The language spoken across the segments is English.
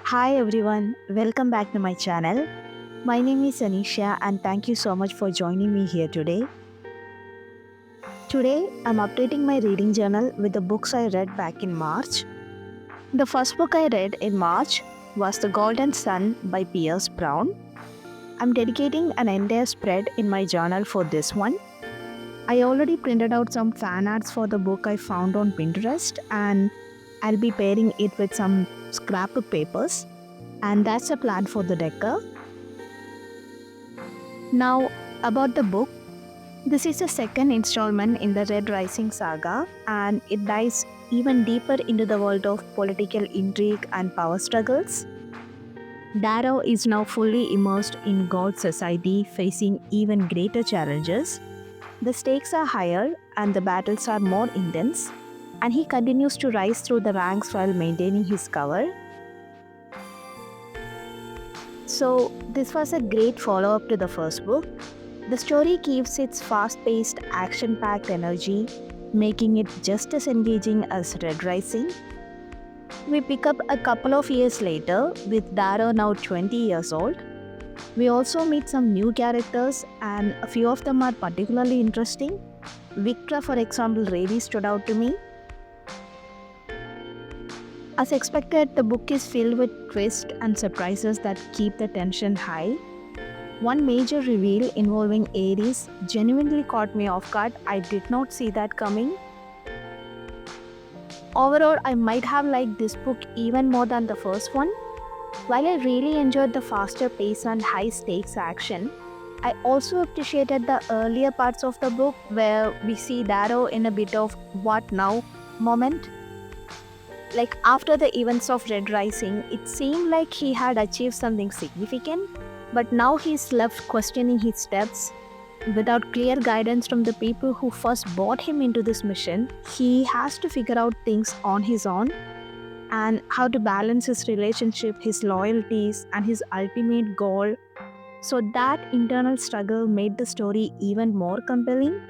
Hi everyone, welcome back to my channel. My name is Anisha and thank you so much for joining me here today. Today, I'm updating my reading journal with the books I read back in March. The first book I read in March was The Golden Sun by Pierce Brown. I'm dedicating an entire spread in my journal for this one. I already printed out some fan arts for the book I found on Pinterest and I'll be pairing it with some scrapbook papers. And that's a plan for the decor. Now, about the book, this is the second installment in the Red Rising saga, and it dives even deeper into the world of political intrigue and power struggles. Darrow is now fully immersed in God's society, facing even greater challenges. The stakes are higher and the battles are more intense, and he continues to rise through the ranks while maintaining his cover. So, this was a great follow up to the first book. The story keeps its fast paced, action packed energy, making it just as engaging as Red Rising. We pick up a couple of years later, with Darrow now 20 years old. We also meet some new characters, and a few of them are particularly interesting. Victra, for example, really stood out to me. As expected, the book is filled with twists and surprises that keep the tension high. One major reveal involving Ares genuinely caught me off guard. I did not see that coming. Overall, I might have liked this book even more than the first one. While I really enjoyed the faster pace and high stakes action, I also appreciated the earlier parts of the book where we see Darrow in a bit of what now moment. Like after the events of Red Rising, it seemed like he had achieved something significant, but now he's left questioning his steps. Without clear guidance from the people who first brought him into this mission, he has to figure out things on his own and how to balance his relationship, his loyalties, and his ultimate goal. So, that internal struggle made the story even more compelling.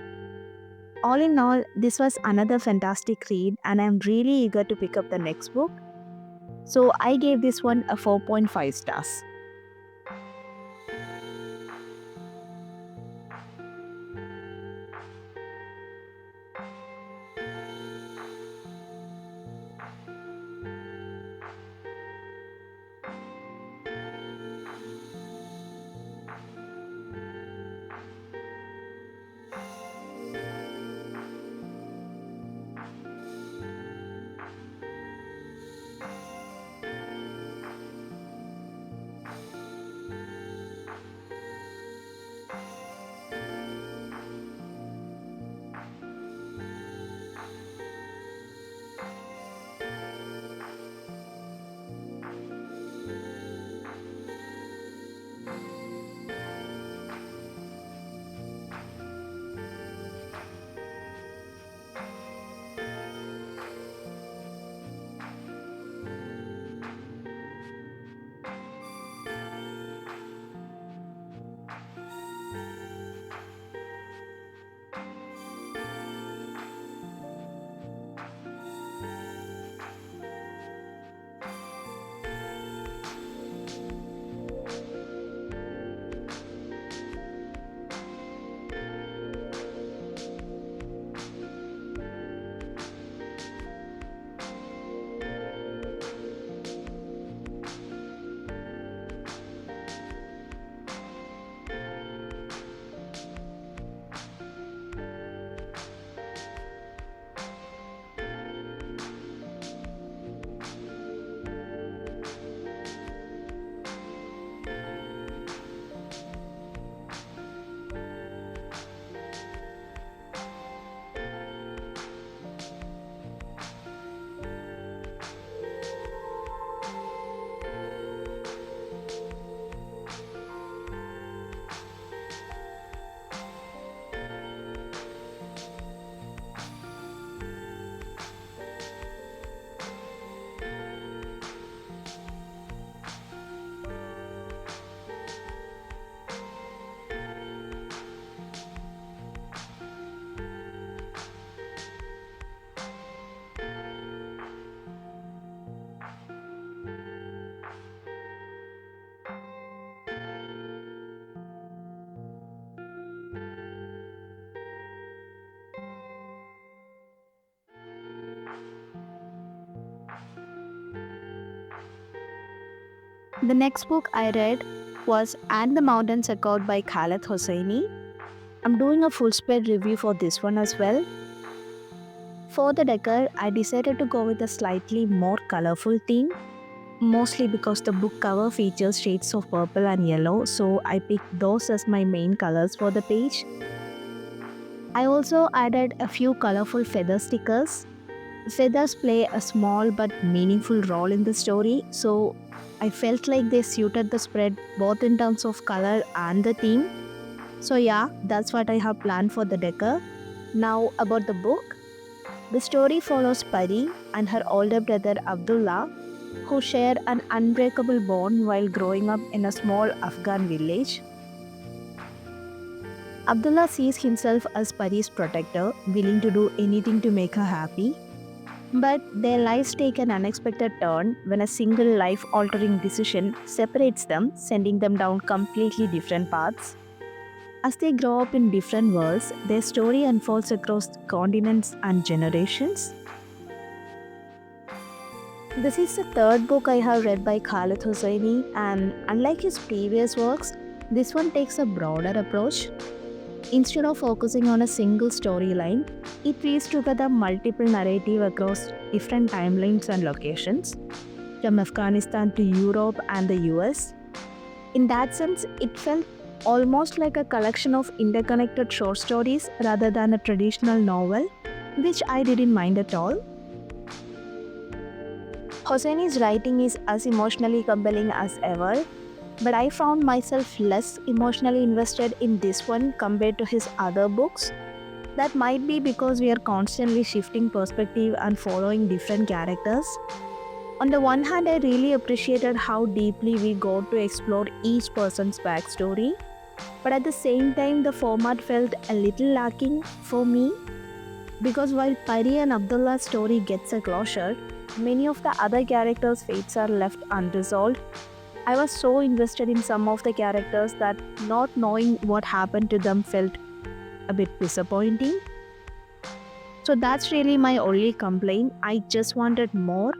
All in all, this was another fantastic read, and I'm really eager to pick up the next book. So, I gave this one a 4.5 stars. The next book I read was And the Mountains Echoed by Khaled Hosseini. I'm doing a full spread review for this one as well. For the decor, I decided to go with a slightly more colorful theme, mostly because the book cover features shades of purple and yellow, so I picked those as my main colors for the page. I also added a few colorful feather stickers. Feathers play a small but meaningful role in the story, so I felt like they suited the spread both in terms of color and the theme. So, yeah, that's what I have planned for the decor. Now, about the book. The story follows Pari and her older brother Abdullah, who share an unbreakable bond while growing up in a small Afghan village. Abdullah sees himself as Pari's protector, willing to do anything to make her happy. But their lives take an unexpected turn when a single life altering decision separates them, sending them down completely different paths. As they grow up in different worlds, their story unfolds across continents and generations. This is the third book I have read by Khalid Hosseini, and unlike his previous works, this one takes a broader approach. Instead of focusing on a single storyline, it weaves together multiple narratives across different timelines and locations, from Afghanistan to Europe and the US. In that sense, it felt almost like a collection of interconnected short stories rather than a traditional novel, which I didn't mind at all. Hosseini's writing is as emotionally compelling as ever, but I found myself less emotionally invested in this one compared to his other books. That might be because we are constantly shifting perspective and following different characters. On the one hand, I really appreciated how deeply we got to explore each person's backstory, but at the same time, the format felt a little lacking for me because while Pari and Abdullah's story gets a closure, many of the other characters' fates are left unresolved. I was so invested in some of the characters that not knowing what happened to them felt a bit disappointing. So that's really my only complaint. I just wanted more.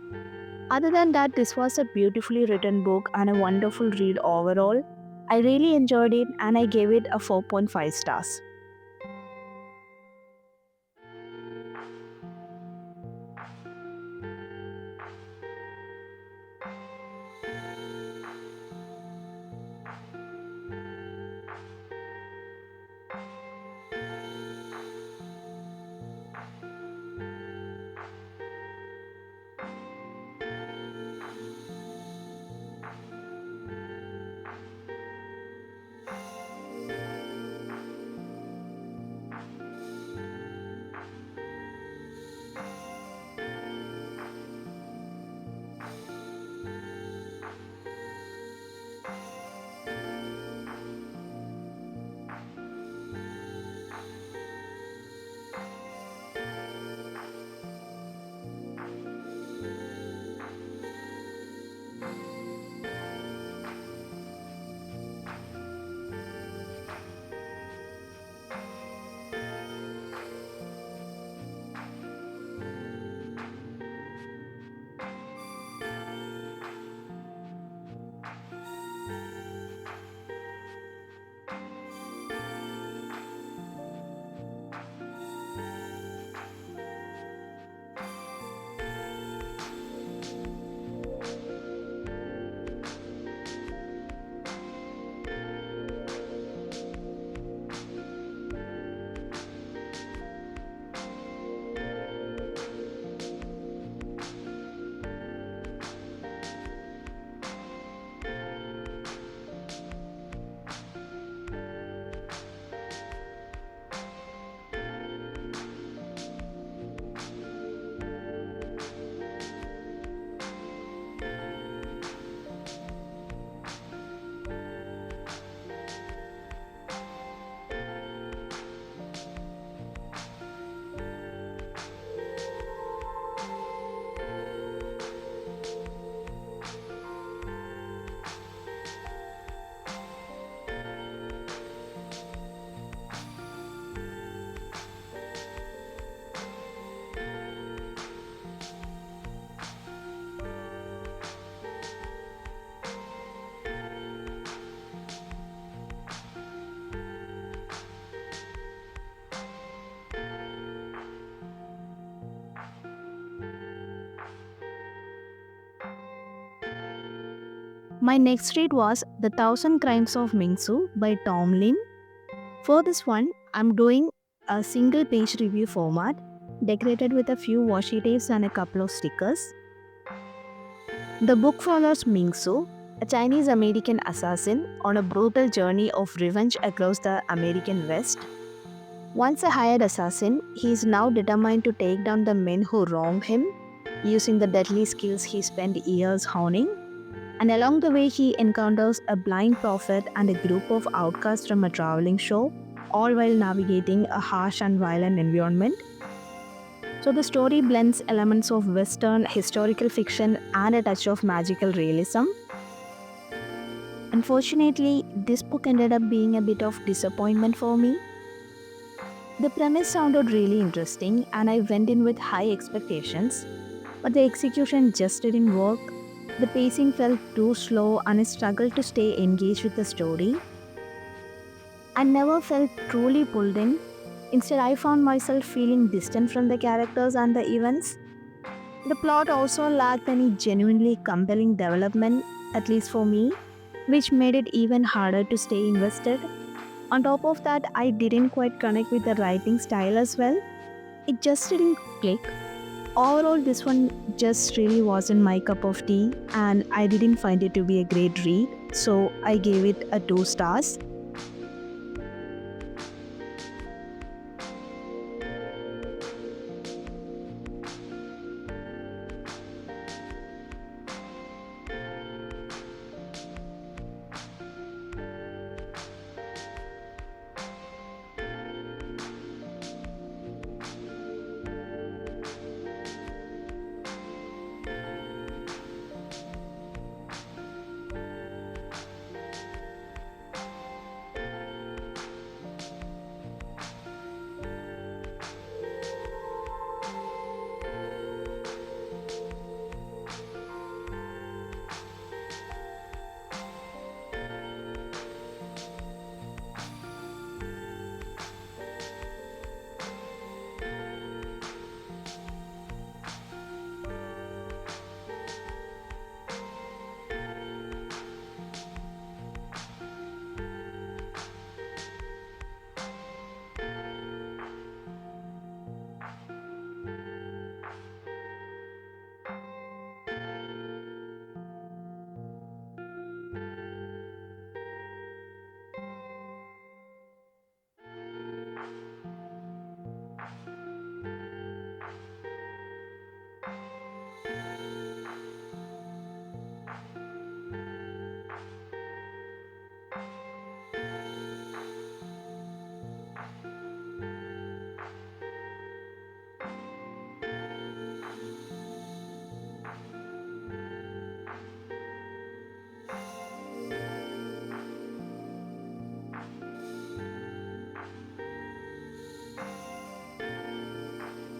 Other than that, this was a beautifully written book and a wonderful read overall. I really enjoyed it and I gave it a 4.5 stars. My next read was The Thousand Crimes of Mingu by Tom Lin. For this one, I'm doing a single page review format decorated with a few washi tapes and a couple of stickers. The book follows Mingu, a Chinese American assassin, on a brutal journey of revenge across the American West. Once a hired assassin, he is now determined to take down the men who wronged him using the deadly skills he spent years honing. And along the way, he encounters a blind prophet and a group of outcasts from a traveling show, all while navigating a harsh and violent environment. So the story blends elements of Western historical fiction and a touch of magical realism. Unfortunately, this book ended up being a bit of disappointment for me. The premise sounded really interesting and I went in with high expectations, but the execution just didn't work. The pacing felt too slow and I struggled to stay engaged with the story. I never felt truly pulled in. Instead, I found myself feeling distant from the characters and the events. The plot also lacked any genuinely compelling development, at least for me, which made it even harder to stay invested. On top of that, I didn't quite connect with the writing style as well. It just didn't click. Overall, this one just really wasn't my cup of tea and I didn't find it to be a great read, so I gave it a 2 stars.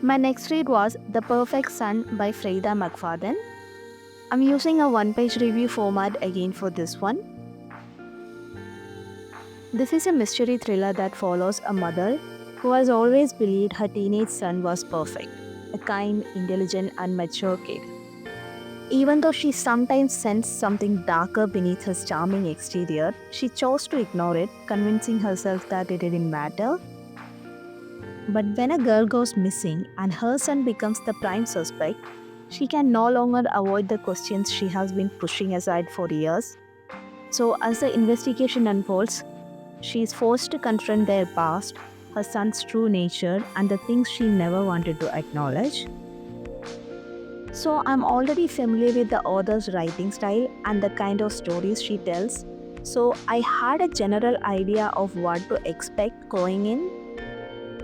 My next read was The Perfect Son by Freda McFadden. I'm using a one-page review format again for this one. This is a mystery thriller that follows a mother who has always believed her teenage son was perfect, a kind, intelligent, and mature kid. Even though she sometimes sensed something darker beneath his charming exterior, she chose to ignore it, convincing herself that it didn't matter. But when a girl goes missing and her son becomes the prime suspect, she can no longer avoid the questions she has been pushing aside for years. So, as the investigation unfolds, she is forced to confront their past, her son's true nature, and the things she never wanted to acknowledge. So, I'm already familiar with the author's writing style and the kind of stories she tells, so I had a general idea of what to expect going in.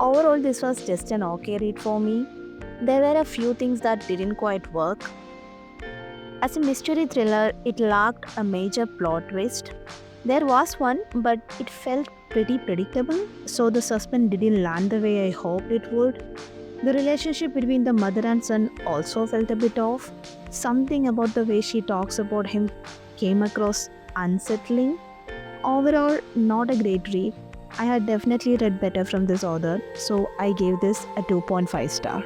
Overall, this was just an okay read for me. There were a few things that didn't quite work. As a mystery thriller, it lacked a major plot twist. There was one, but it felt pretty predictable, so the suspense didn't land the way I hoped it would. The relationship between the mother and son also felt a bit off. Something about the way she talks about him came across unsettling. Overall, not a great read. I had definitely read better from this author, so I gave this a 2.5 star.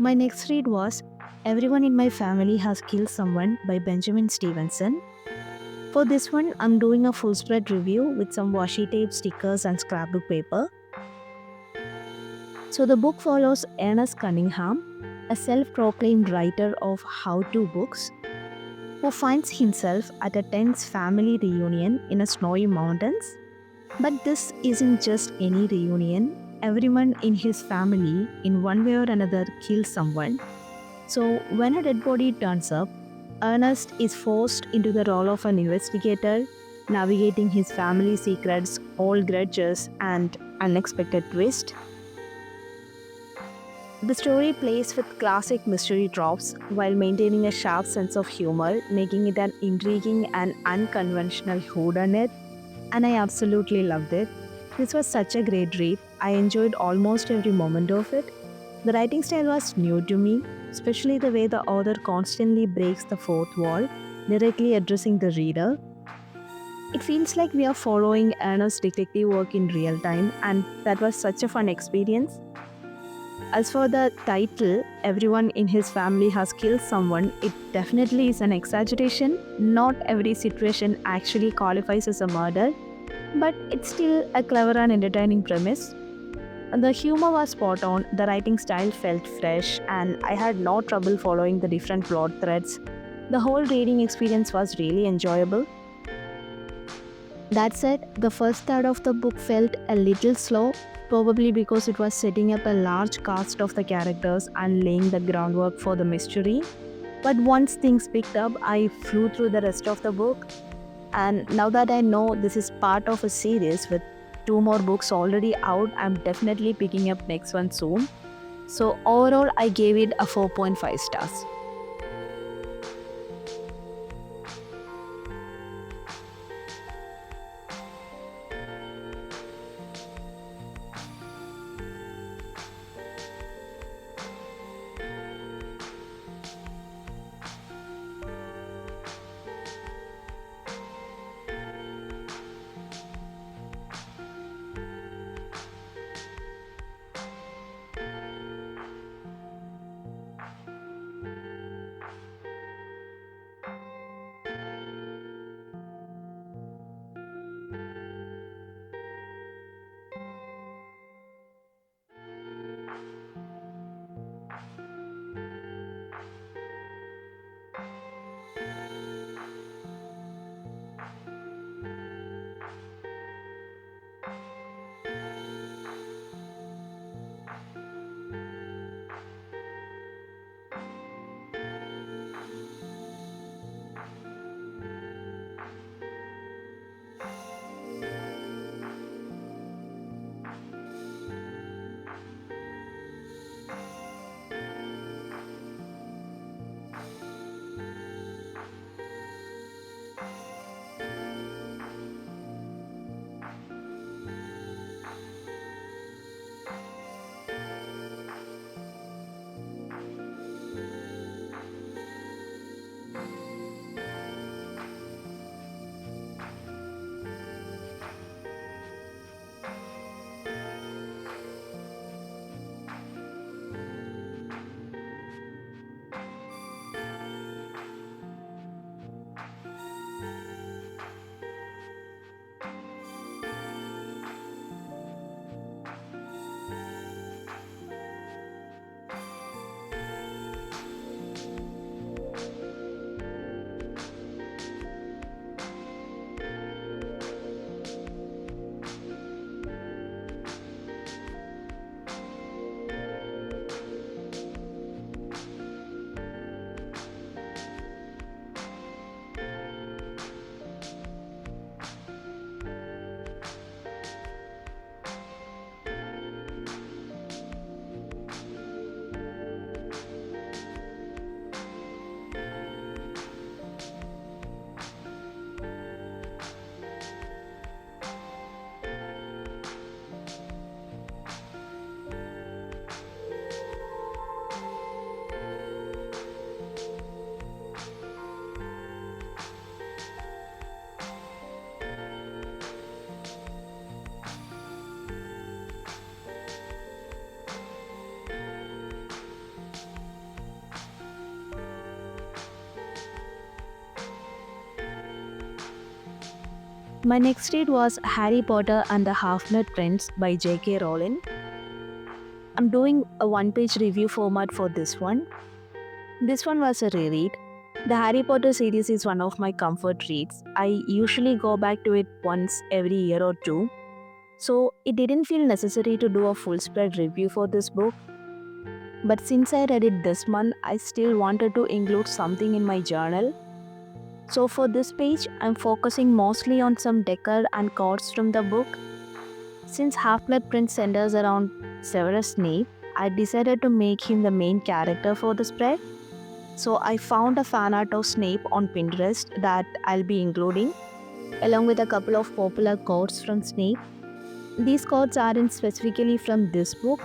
My next read was Everyone in My Family Has Killed Someone by Benjamin Stevenson. For this one, I'm doing a full spread review with some washi tape, stickers, and scrapbook paper. So, the book follows Ernest Cunningham, a self proclaimed writer of how to books, who finds himself at a tense family reunion in a snowy mountains. But this isn't just any reunion. Everyone in his family, in one way or another, kills someone. So, when a dead body turns up, Ernest is forced into the role of an investigator, navigating his family secrets, old grudges, and unexpected twist. The story plays with classic mystery tropes while maintaining a sharp sense of humor, making it an intriguing and unconventional whodunit, and I absolutely loved it. This was such a great read. I enjoyed almost every moment of it. The writing style was new to me, especially the way the author constantly breaks the fourth wall, directly addressing the reader. It feels like we are following Ernest's detective work in real time, and that was such a fun experience. As for the title, Everyone in His Family Has Killed Someone, it definitely is an exaggeration. Not every situation actually qualifies as a murder, but it's still a clever and entertaining premise. The humor was spot on, the writing style felt fresh, and I had no trouble following the different plot threads. The whole reading experience was really enjoyable. That said, the first third of the book felt a little slow, probably because it was setting up a large cast of the characters and laying the groundwork for the mystery. But once things picked up, I flew through the rest of the book. And now that I know this is part of a series with two more books already out, I'm definitely picking up next one soon. So overall, I gave it a 4.5 stars. My next read was Harry Potter and the Half-Blood Prince by J.K. Rowling. I'm doing a one-page review format for this one. This one was a reread. The Harry Potter series is one of my comfort reads. I usually go back to it once every year or two, so it didn't feel necessary to do a full spread review for this book. But since I read it this month, I still wanted to include something in my journal. So for this page, I'm focusing mostly on some decor and quotes from the book. Since Half-Blood Prince centers around Severus Snape, I decided to make him the main character for the spread. So I found a fan art of Snape on Pinterest that I'll be including, along with a couple of popular quotes from Snape. These quotes aren't specifically from this book,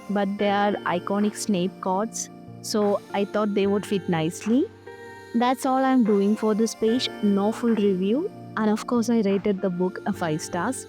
but they are iconic Snape quotes, so I thought they would fit nicely. That's all I'm doing for this page, no full review, and of course I rated the book a 5 stars.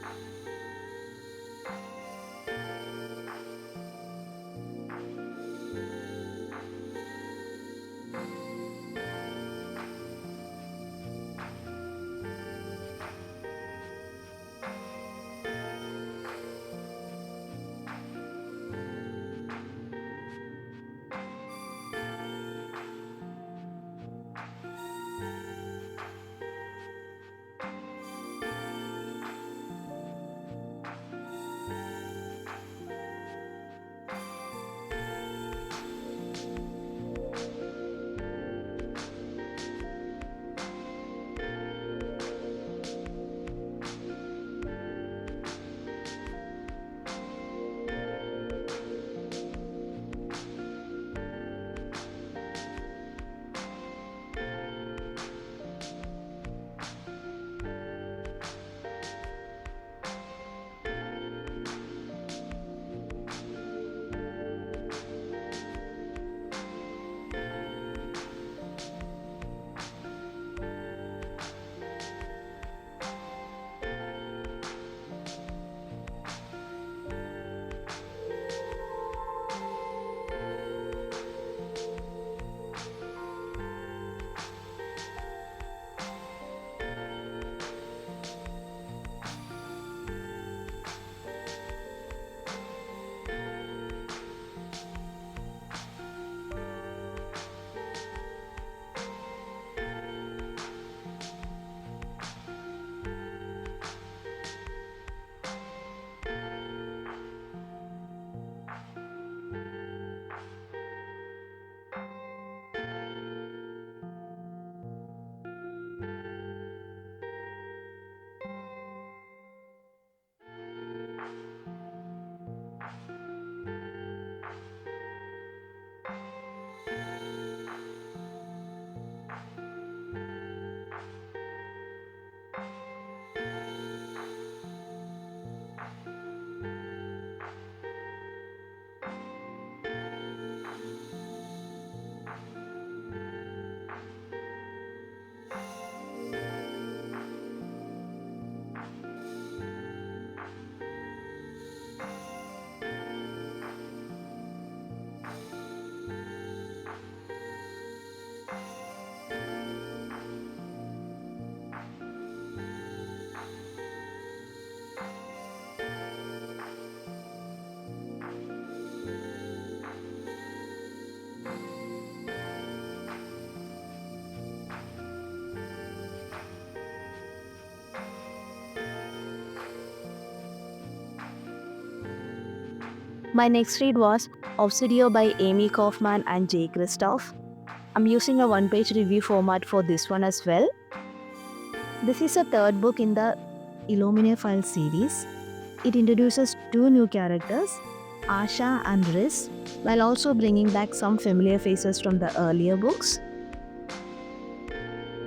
My next read was Obsidio by Amy Kaufman and Jay Kristoff. I'm using a one-page review format for this one as well. This is a third book in the Illumine Files series. It introduces two new characters, Asha and Riz, while also bringing back some familiar faces from the earlier books.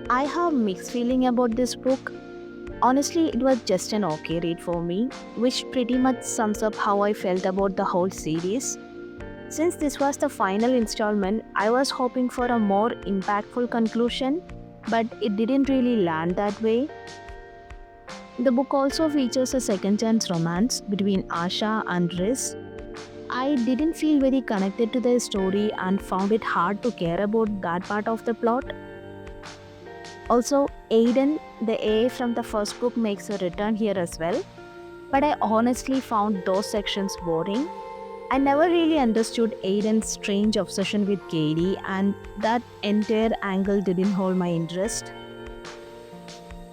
I have mixed feeling about this book. Honestly, it was just an okay read for me, which pretty much sums up how I felt about the whole series. Since this was the final installment, I was hoping for a more impactful conclusion, but it didn't really land that way. The book also features a second chance romance between Asha and Riz. I didn't feel very connected to their story and found it hard to care about that part of the plot. Also, Aiden, the AI from the first book, makes a return here as well, but I honestly found those sections boring. I never really understood Aiden's strange obsession with Katie, and that entire angle didn't hold my interest.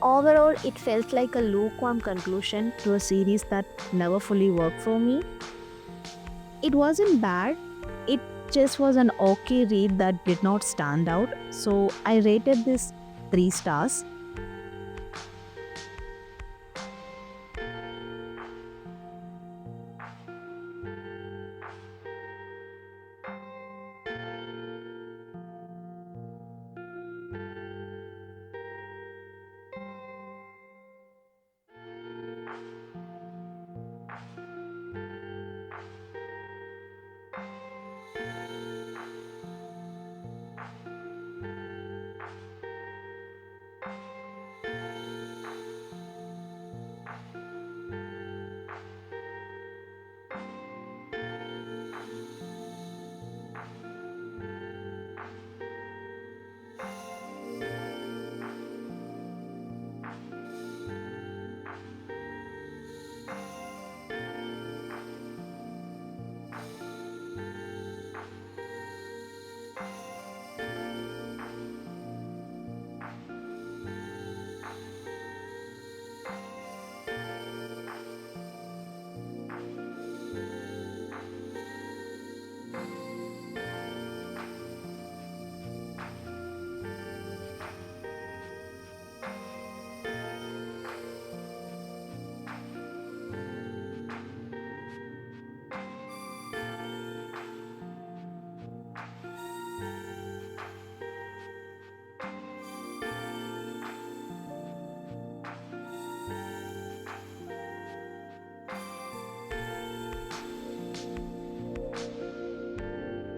Overall, it felt like a lukewarm conclusion to a series that never fully worked for me. It wasn't bad, it just was an okay read that did not stand out, so I rated this 3 stars.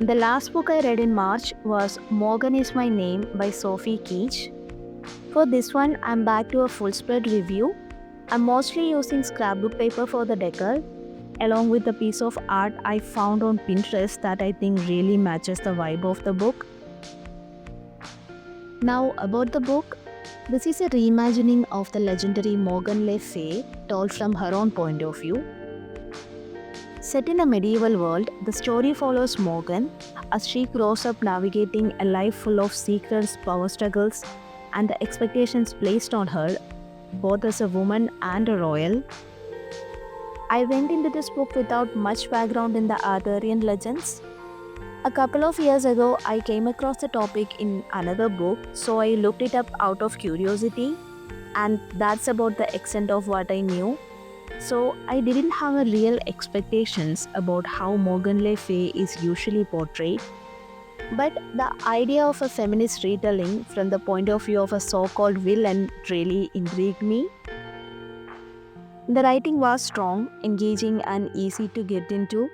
The last book I read in March was Morgan is My Name by Sophie Keach. For this one, I'm back to a full spread review. I'm mostly using scrapbook paper for the decor, along with a piece of art I found on Pinterest that I think really matches the vibe of the book. Now, about the book, this is a reimagining of the legendary Morgan Le Fay told from her own point of view. Set in a medieval world, the story follows Morgan as she grows up navigating a life full of secrets, power struggles, and the expectations placed on her, both as a woman and a royal. I went into this book without much background in the Arthurian legends. A couple of years ago, I came across the topic in another book, so I looked it up out of curiosity, and that's about the extent of what I knew. So I didn't have a real expectations about how Morgan Le Fay is usually portrayed. But the idea of a feminist retelling from the point of view of a so-called villain really intrigued me. The writing was strong, engaging, and easy to get into.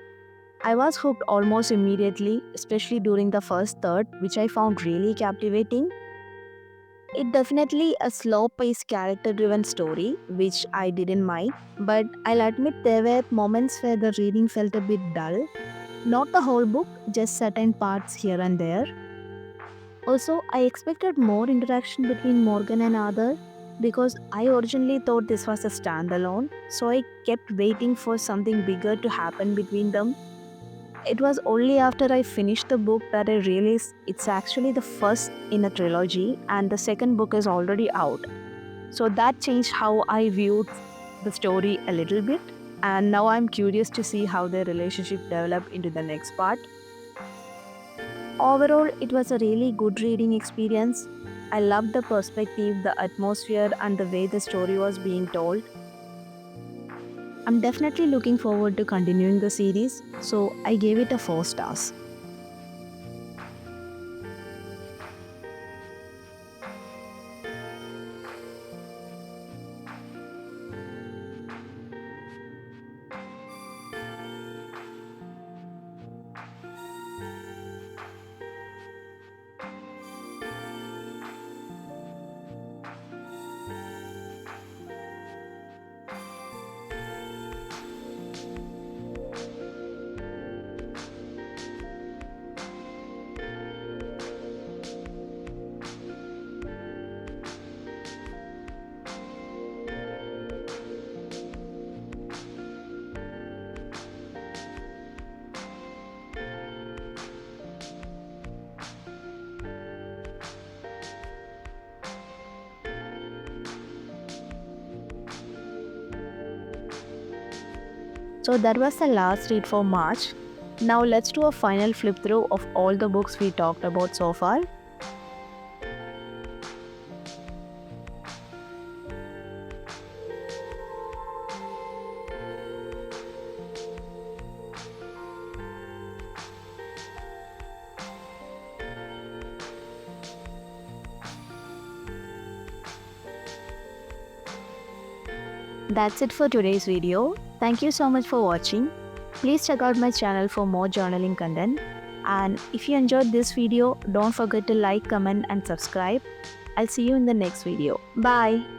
I was hooked almost immediately, especially during the first third, which I found really captivating. It definitely a slow-paced, character-driven story, which I didn't mind, but I'll admit there were moments where the reading felt a bit dull. Not the whole book, just certain parts here and there. Also, I expected more interaction between Morgan and Arthur because I originally thought this was a standalone, so I kept waiting for something bigger to happen between them. It was only after I finished the book that I realized it's actually the first in a trilogy and the second book is already out. So that changed how I viewed the story a little bit. And now I'm curious to see how their relationship developed into the next part. Overall, it was a really good reading experience. I loved the perspective, the atmosphere, and the way the story was being told. I'm definitely looking forward to continuing the series, so I gave it a 4 stars. So that was the last read for March. Now let's do a final flip through of all the books we talked about so far. That's it for today's video. Thank you so much for watching. Please check out my channel for more journaling content. And if you enjoyed this video, don't forget to like, comment and subscribe. I'll see you in the next video. Bye.